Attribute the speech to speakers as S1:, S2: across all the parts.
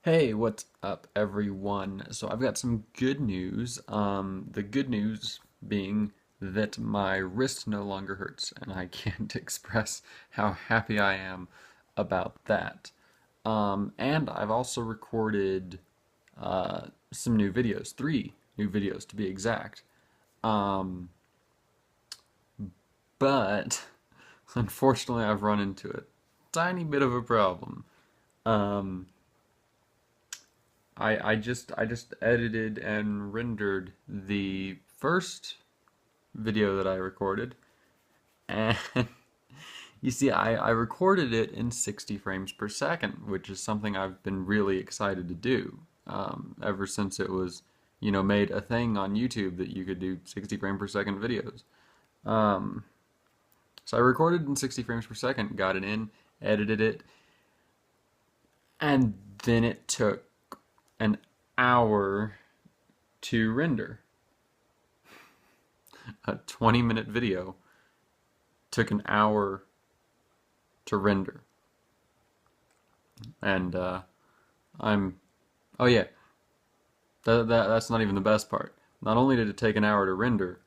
S1: Hey, what's up, everyone? So I've got some good news. The good news being that my wrist no longer hurts, and I can't express how happy I am about that. And I've also recorded some new videos, 3 new videos to be exact. Um, but unfortunately, I've run into a tiny bit of a problem. Um, I just edited and rendered the first video that I recorded, and you see, I recorded it in 60 frames per second, which is something I've been really excited to do ever since it was, made a thing on YouTube that you could do 60 frame per second videos. Um, so I recorded in 60 frames per second, got it in, edited it, and then it took an hour to render. A 20-minute video took an hour to render. And I'm, oh yeah, that's not even the best part. Not only did it take an hour to render,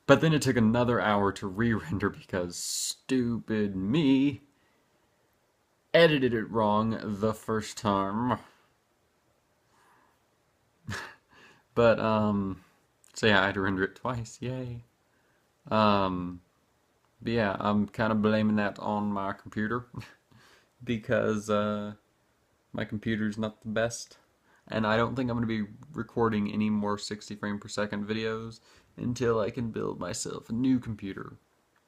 S1: but then it took another hour to re-render because stupid me edited it wrong the first time. But so yeah, I had to render it twice. Yay. Um, but yeah, I'm kind of blaming that on my computer because my computer's not the best, and I don't think I'm going to be recording any more 60 frame per second videos until I can build myself a new computer,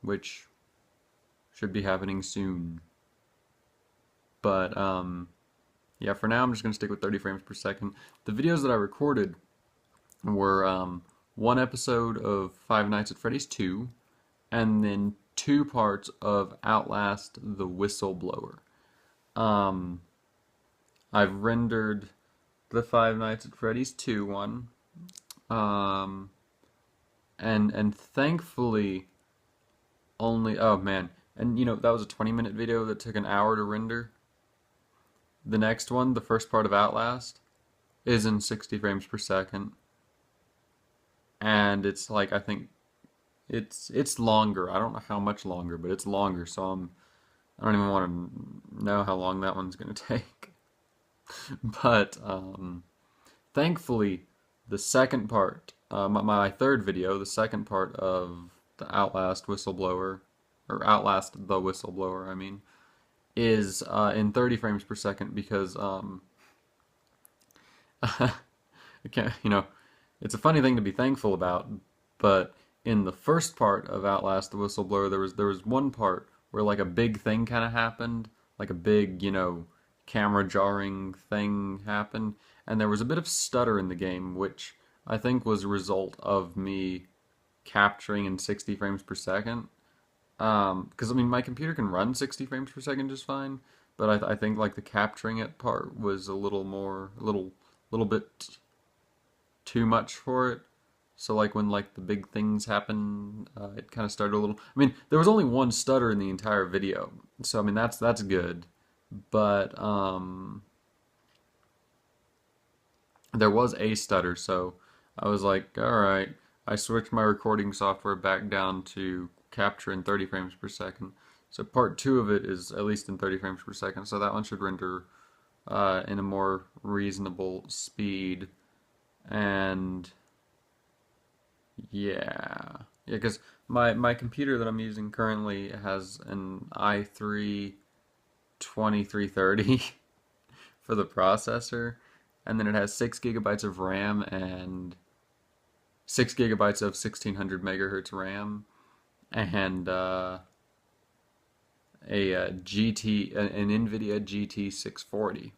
S1: which should be happening soon. But yeah, for now I'm just going to stick with 30 frames per second. The videos that I recorded were one episode of Five Nights at Freddy's 2, and then 2 parts of Outlast the Whistleblower. Um, I've rendered the Five Nights at Freddy's 2 one. Um, and thankfully only, oh man, and that was a 20-minute video that took an hour to render. The next one, the first part of Outlast, is in 60 frames per second, and it's like I think it's longer. I don't know how much longer, but it's longer. So I don't even want to know how long that one's gonna take. But thankfully, the second part, my third video, the second part of the Outlast Whistleblower, or Outlast the Whistleblower, I mean, is in 30 frames per second because it's a funny thing to be thankful about, but in the first part of Outlast the Whistleblower, there was one part where like a big thing kind of happened, like a big, camera jarring thing happened, and there was a bit of stutter in the game, which I think was a result of me capturing in 60 frames per second. Because I mean, my computer can run 60 frames per second just fine, but I think like the capturing it part was a little more, little bit too much for it. So like when like the big things happen, it kind of started a little. I mean, there was only one stutter in the entire video, so I mean that's good. But there was a stutter, so I was like, all right. I switched my recording software back down to capture in 30 frames per second. So part two of it is at least in 30 frames per second, so that one should render in a more reasonable speed. And yeah, yeah, because my computer that I'm using currently has an i3 2330 for the processor, and then it has 6 gigabytes of RAM and 6 gigabytes of 1600 megahertz RAM, and an NVIDIA GT 640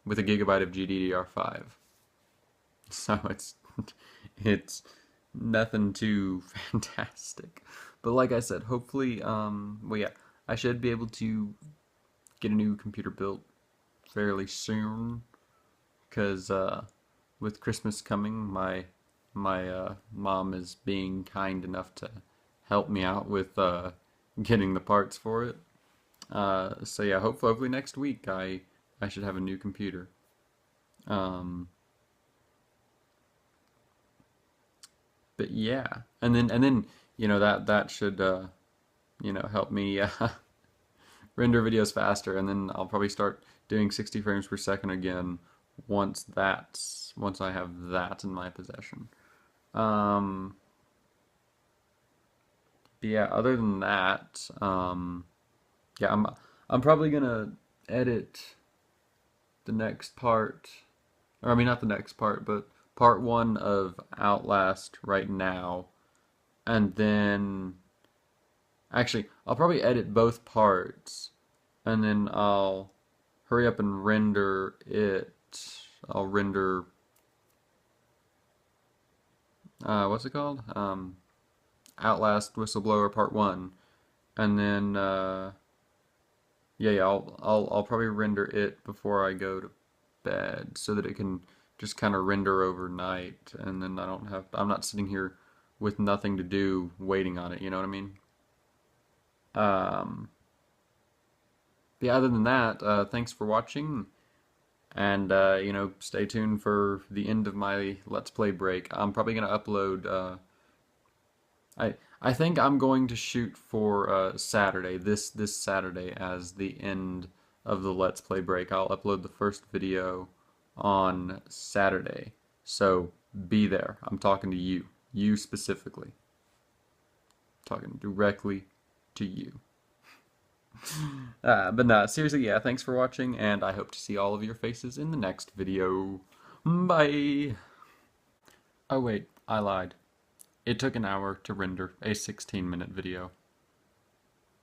S1: with a gigabyte of GDDR5. So it's nothing too fantastic. But like I said, hopefully, well, yeah, I should be able to get a new computer built fairly soon. Because with Christmas coming, my mom is being kind enough to help me out with getting the parts for it. So yeah, hopefully next week I I should have a new computer. Um, but yeah, and then that should help me render videos faster, and then I'll probably start doing 60 frames per second again once I have that in my possession. Um, but yeah, other than that, yeah, I'm probably gonna edit the next part, or I mean not the next part, but part one of Outlast right now, and then actually I'll probably edit both parts, and then I'll hurry up and render it. I'll render what's it called? Outlast Whistleblower Part One, and then yeah, I'll probably render it before I go to bed so that it can just kind of render overnight, and then I'm not sitting here with nothing to do waiting on it. You know what I mean? Um, yeah. Other than that, thanks for watching. And stay tuned for the end of my Let's Play break. I'm probably gonna upload. I think I'm going to shoot for Saturday, this Saturday, as the end of the Let's Play break. I'll upload the first video on Saturday. So be there. I'm talking to you specifically, talking directly to you. But no, seriously, yeah, thanks for watching, and I hope to see all of your faces in the next video. Bye! Oh wait, I lied. It took an hour to render a 16-minute video.